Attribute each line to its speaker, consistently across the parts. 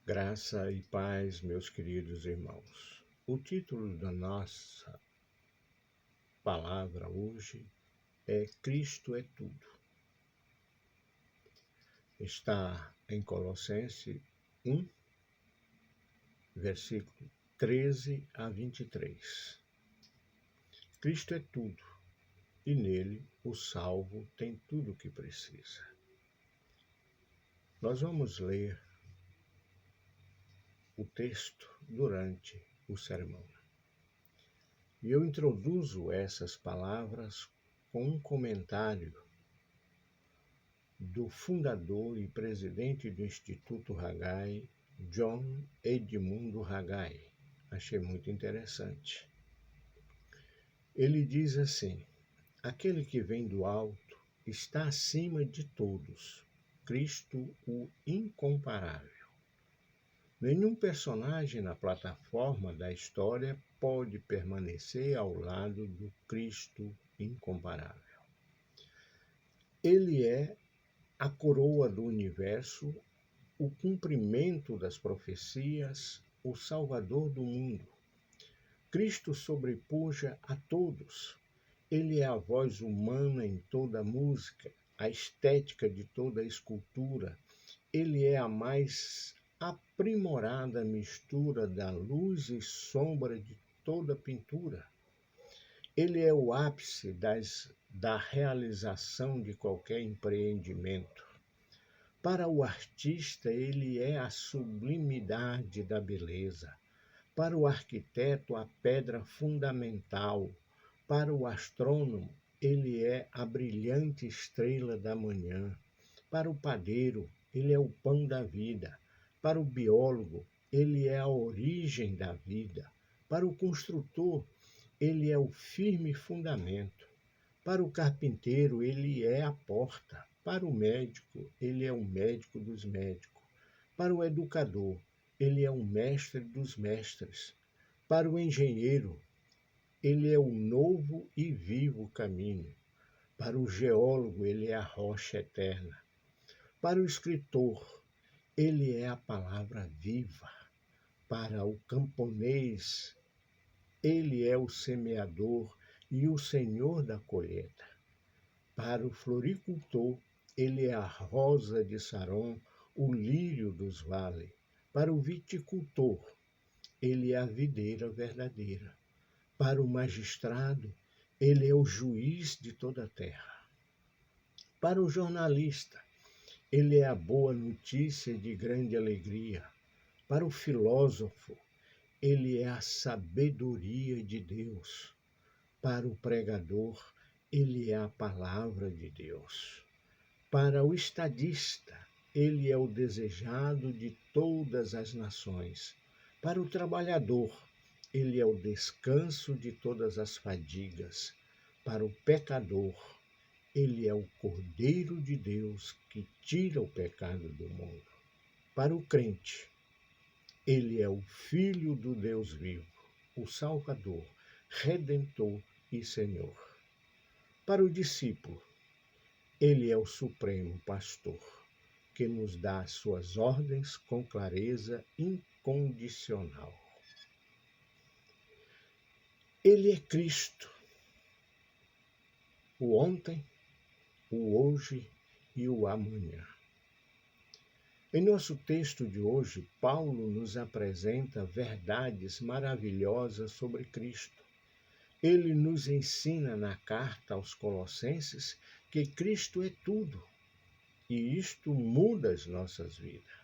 Speaker 1: Graça e paz, meus queridos irmãos. O título da nossa palavra hoje é Cristo é tudo. Está em Colossenses 1, versículo 13 a 23. Cristo é tudo, e nele o salvo tem tudo o que precisa. Nós vamos ler o texto durante o sermão. E eu introduzo essas palavras com um comentário do fundador e presidente do Instituto Haggai, John Edmundo Haggai. Achei muito interessante. Ele diz assim: aquele que vem do alto está acima de todos, Cristo o incomparável. Nenhum personagem na plataforma da história pode permanecer ao lado do Cristo incomparável. Ele é a coroa do universo, o cumprimento das profecias, o Salvador do mundo. Cristo sobrepuja a todos. Ele é a voz humana em toda a música, a estética de toda a escultura. Ele é a mais aprimorada mistura da luz e sombra de toda pintura. Ele é o ápice da realização de qualquer empreendimento. Para o artista, ele é a sublimidade da beleza. Para o arquiteto, a pedra fundamental. Para o astrônomo, ele é a brilhante estrela da manhã. Para o padeiro, ele é o pão da vida. Para o biólogo, ele é a origem da vida. Para o construtor, ele é o firme fundamento. Para o carpinteiro, ele é a porta. Para o médico, ele é o médico dos médicos. Para o educador, ele é o mestre dos mestres. Para o engenheiro, ele é o novo e vivo caminho. Para o geólogo, ele é a rocha eterna. Para o escritor, ele é a palavra viva. Para o camponês, ele é o semeador e o senhor da colheita. Para o floricultor, ele é a rosa de Saron, o lírio dos vales. Para o viticultor, ele é a videira verdadeira. Para o magistrado, ele é o juiz de toda a terra. Para o jornalista, ele é a boa notícia de grande alegria. Para o filósofo, ele é a sabedoria de Deus. Para o pregador, ele é a palavra de Deus. Para o estadista, ele é o desejado de todas as nações. Para o trabalhador, ele é o descanso de todas as fadigas. Para o pecador, ele é o Cordeiro de Deus que tira o pecado do mundo. Para o crente, ele é o Filho do Deus vivo, o Salvador, Redentor e Senhor. Para o discípulo, ele é o Supremo Pastor, que nos dá as suas ordens com clareza incondicional. Ele é Cristo, o ontem, o hoje e o amanhã. Em nosso texto de hoje, Paulo nos apresenta verdades maravilhosas sobre Cristo. Ele nos ensina na carta aos Colossenses que Cristo é tudo, e isto muda as nossas vidas.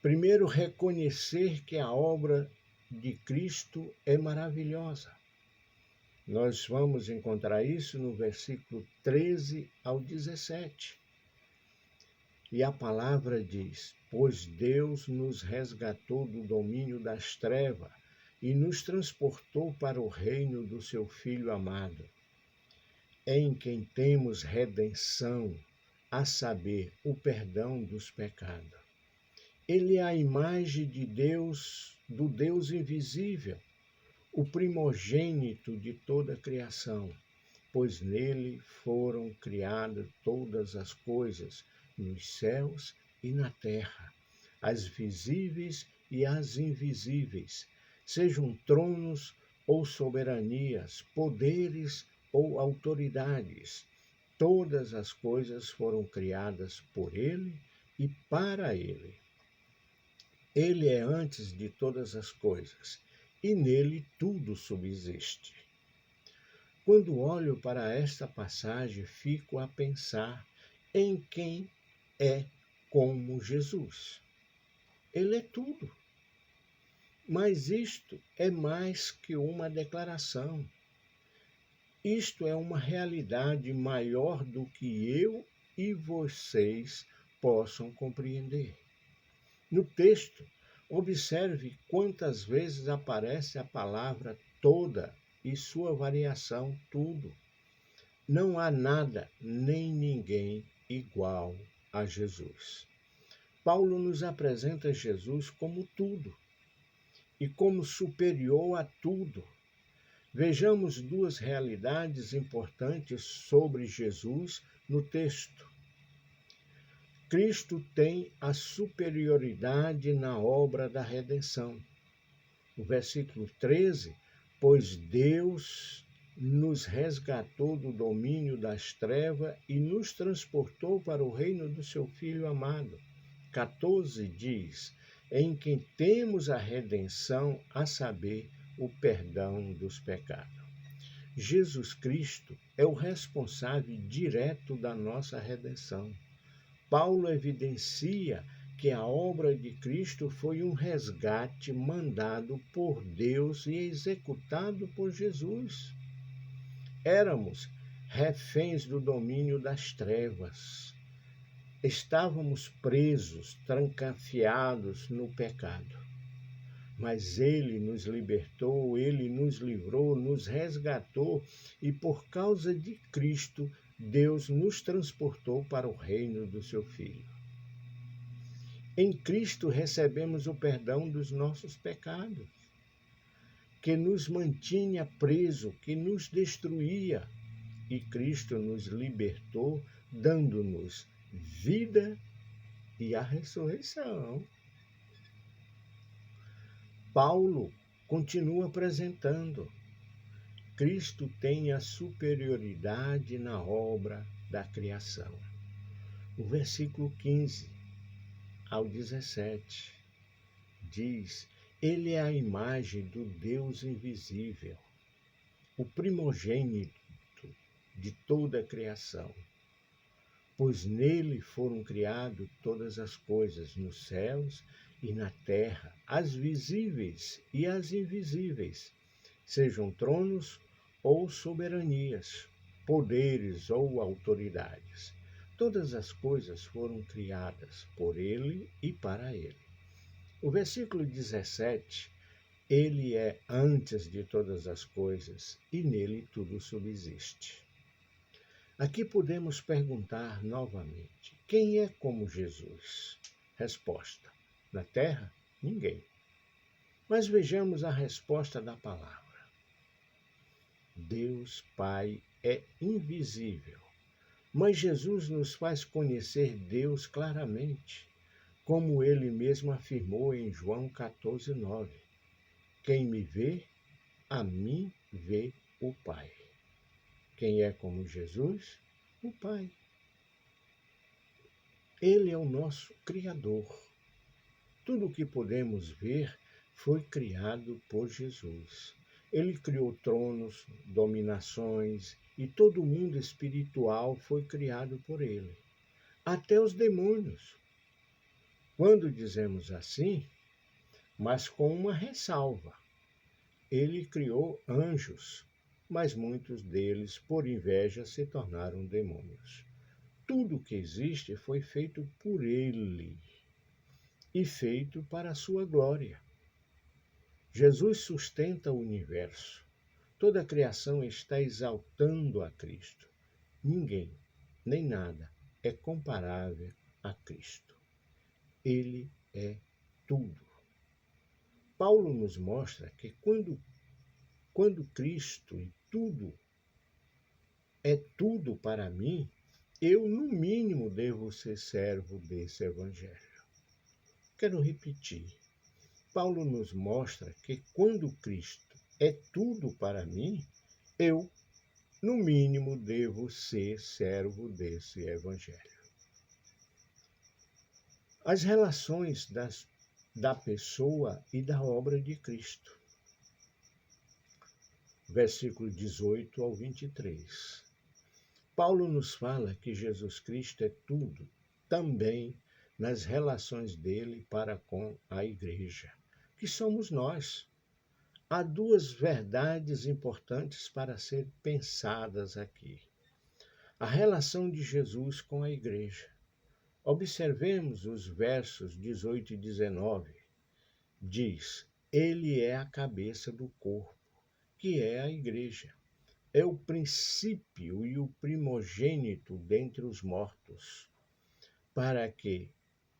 Speaker 1: Primeiro, reconhecer que a obra de Cristo é maravilhosa. Nós vamos encontrar isso no versículo 13 ao 17. E a palavra diz: pois Deus nos resgatou do domínio das trevas e nos transportou para o reino do seu Filho amado, em quem temos redenção, a saber, o perdão dos pecados. Ele é a imagem de Deus, do Deus invisível, o primogênito de toda a criação, pois nele foram criadas todas as coisas, nos céus e na terra, as visíveis e as invisíveis, sejam tronos ou soberanias, poderes ou autoridades. Todas as coisas foram criadas por ele e para ele. Ele é antes de todas as coisas, e nele tudo subsiste. Quando olho para esta passagem, fico a pensar em quem é como Jesus. Ele é tudo. Mas isto é mais que uma declaração. Isto é uma realidade maior do que eu e vocês possam compreender. No texto, observe quantas vezes aparece a palavra toda e sua variação tudo. Não há nada nem ninguém igual a Jesus. Paulo nos apresenta Jesus como tudo e como superior a tudo. Vejamos duas realidades importantes sobre Jesus no texto. Cristo tem a superioridade na obra da redenção. O versículo 13, pois Deus nos resgatou do domínio das trevas e nos transportou para o reino do seu Filho amado. 14 diz, em quem temos a redenção, a saber, o perdão dos pecados. Jesus Cristo é o responsável direto da nossa redenção. Paulo evidencia que a obra de Cristo foi um resgate mandado por Deus e executado por Jesus. Éramos reféns do domínio das trevas. Estávamos presos, trancafiados no pecado. Mas Ele nos libertou, Ele nos livrou, nos resgatou e por causa de Cristo, Deus nos transportou para o reino do seu Filho. Em Cristo recebemos o perdão dos nossos pecados, que nos mantinha preso, que nos destruía, e Cristo nos libertou, dando-nos vida e a ressurreição. Paulo continua apresentando. Cristo tem a superioridade na obra da criação. O versículo 15 ao 17 diz: Ele é a imagem do Deus invisível, o primogênito de toda a criação, pois nele foram criadas todas as coisas nos céus e na terra, as visíveis e as invisíveis, sejam tronos ou soberanias, poderes ou autoridades. Todas as coisas foram criadas por ele e para ele. O versículo 17, ele é antes de todas as coisas e nele tudo subsiste. Aqui podemos perguntar novamente, quem é como Jesus? Resposta, na terra, ninguém. Mas vejamos a resposta da palavra. Deus Pai é invisível, mas Jesus nos faz conhecer Deus claramente, como ele mesmo afirmou em João 14:9. Quem me vê, a mim vê o Pai. Quem é como Jesus? O Pai. Ele é o nosso Criador. Tudo o que podemos ver foi criado por Jesus. Ele criou tronos, dominações e todo o mundo espiritual foi criado por ele. Até os demônios. Quando dizemos assim, mas com uma ressalva. Ele criou anjos, mas muitos deles, por inveja, se tornaram demônios. Tudo que existe foi feito por ele e feito para a sua glória. Jesus sustenta o universo. Toda a criação está exaltando a Cristo. Ninguém, nem nada, é comparável a Cristo. Ele é tudo. Paulo nos mostra que quando Cristo e tudo é tudo para mim, eu, no mínimo, devo ser servo desse Evangelho. quero repetir. Paulo nos mostra que quando Cristo é tudo para mim, eu, no mínimo, devo ser servo desse Evangelho. As relações da pessoa e da obra de Cristo. Versículo 18 ao 23. Paulo nos fala que Jesus Cristo é tudo, também nas relações dele para com a igreja, que somos nós. Há duas verdades importantes para ser pensadas aqui. A relação de Jesus com a igreja. Observemos os versos 18 e 19. Diz: Ele é a cabeça do corpo, que é a igreja. É o princípio e o primogênito dentre os mortos, para que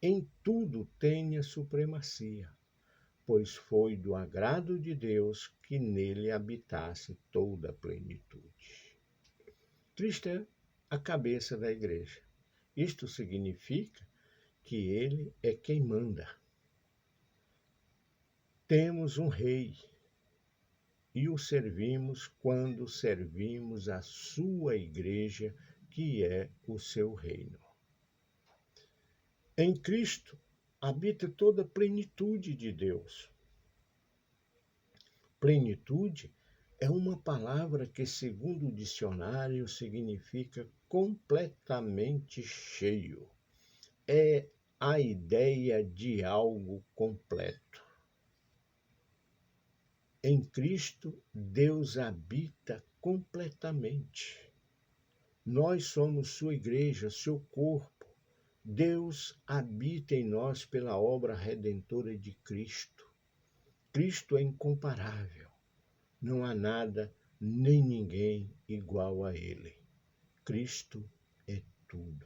Speaker 1: em tudo tenha supremacia, pois foi do agrado de Deus que nele habitasse toda a plenitude. Cristo é a cabeça da igreja. Isto significa que ele é quem manda. Temos um rei e o servimos quando servimos a sua igreja, que é o seu reino. Em Cristo habita toda a plenitude de Deus. Plenitude é uma palavra que, segundo o dicionário, significa completamente cheio. É a ideia de algo completo. Em Cristo, Deus habita completamente. Nós somos sua igreja, seu corpo. Deus habita em nós pela obra redentora de Cristo. Cristo é incomparável. Não há nada nem ninguém igual a ele. Cristo é tudo.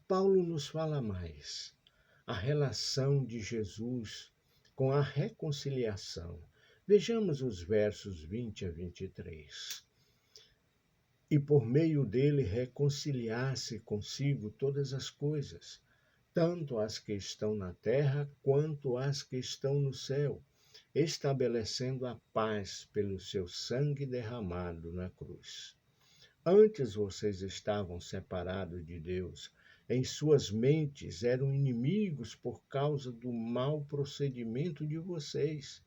Speaker 1: Paulo nos fala mais. A relação de Jesus com a reconciliação. Vejamos os versos 20 a 23. E por meio dele reconciliar-se consigo todas as coisas, tanto as que estão na terra quanto as que estão no céu, estabelecendo a paz pelo seu sangue derramado na cruz. Antes vocês estavam separados de Deus, em suas mentes eram inimigos por causa do mau procedimento de vocês.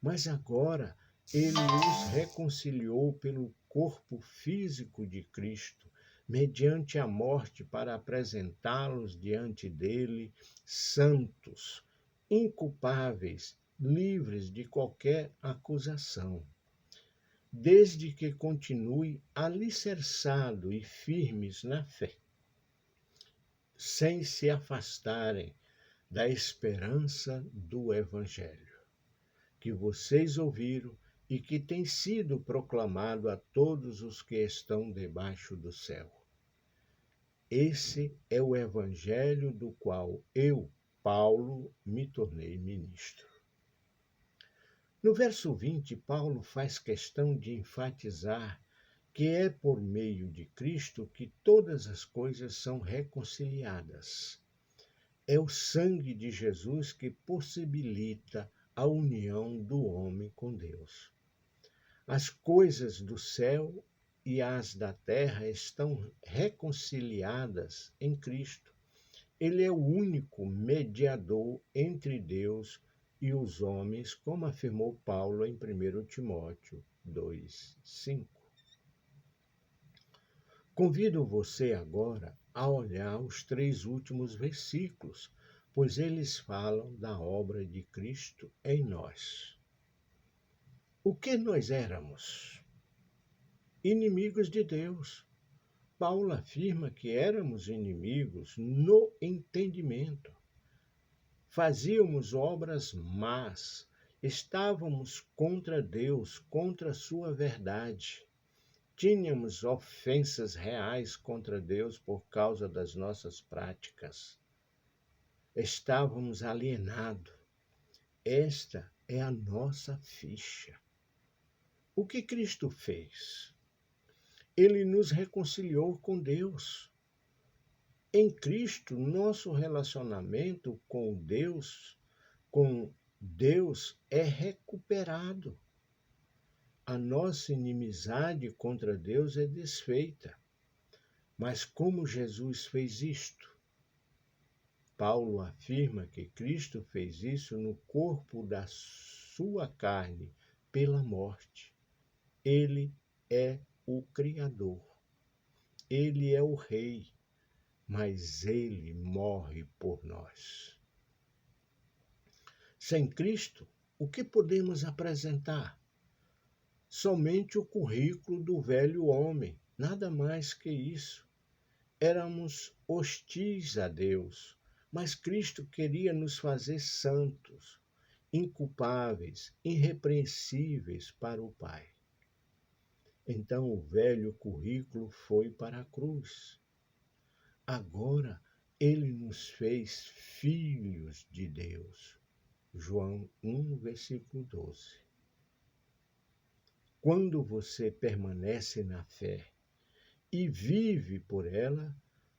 Speaker 1: Mas agora ele os reconciliou pelo corpo físico de Cristo, mediante a morte, para apresentá-los diante dele santos, inculpáveis, livres de qualquer acusação, desde que continue alicerçado e firmes na fé, sem se afastarem da esperança do Evangelho, que vocês ouviram e que tem sido proclamado a todos os que estão debaixo do céu. Esse é o Evangelho do qual eu, Paulo, me tornei ministro. No verso 20, Paulo faz questão de enfatizar que é por meio de Cristo que todas as coisas são reconciliadas. É o sangue de Jesus que possibilita a união do homem com Deus. As coisas do céu e as da terra estão reconciliadas em Cristo. Ele é o único mediador entre Deus e os homens, como afirmou Paulo em 1 Timóteo 2:5. Convido você agora a olhar os 3 últimos versículos, pois eles falam da obra de Cristo em nós. O que nós éramos? Inimigos de Deus. Paulo afirma que éramos inimigos no entendimento. Fazíamos obras más, estávamos contra Deus, contra a sua verdade. Tínhamos ofensas reais contra Deus por causa das nossas práticas. Estávamos alienados. Esta é a nossa ficha. O que Cristo fez? Ele nos reconciliou com Deus. Em Cristo, nosso relacionamento com Deus é recuperado. A nossa inimizade contra Deus é desfeita. Mas como Jesus fez isto? Paulo afirma que Cristo fez isso no corpo da sua carne, pela morte. Ele é o Criador. Ele é o Rei, mas ele morre por nós. Sem Cristo, o que podemos apresentar? Somente o currículo do velho homem, nada mais que isso. Éramos hostis a Deus, mas Cristo queria nos fazer santos, inculpáveis, irrepreensíveis para o Pai. Então o velho currículo foi para a cruz. Agora ele nos fez filhos de Deus. João 1, versículo 12. Quando você permanece na fé e vive por ela,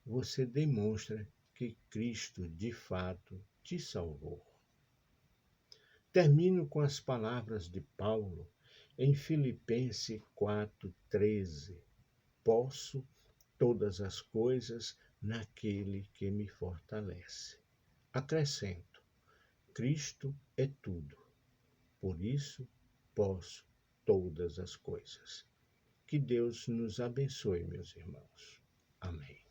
Speaker 1: você demonstra que Cristo de fato te salvou. Termino com as palavras de Paulo em Filipenses 4,13. Posso todas as coisas naquele que me fortalece. Acrescento, Cristo é tudo. Por isso, posso todas as coisas. Que Deus nos abençoe, meus irmãos. Amém.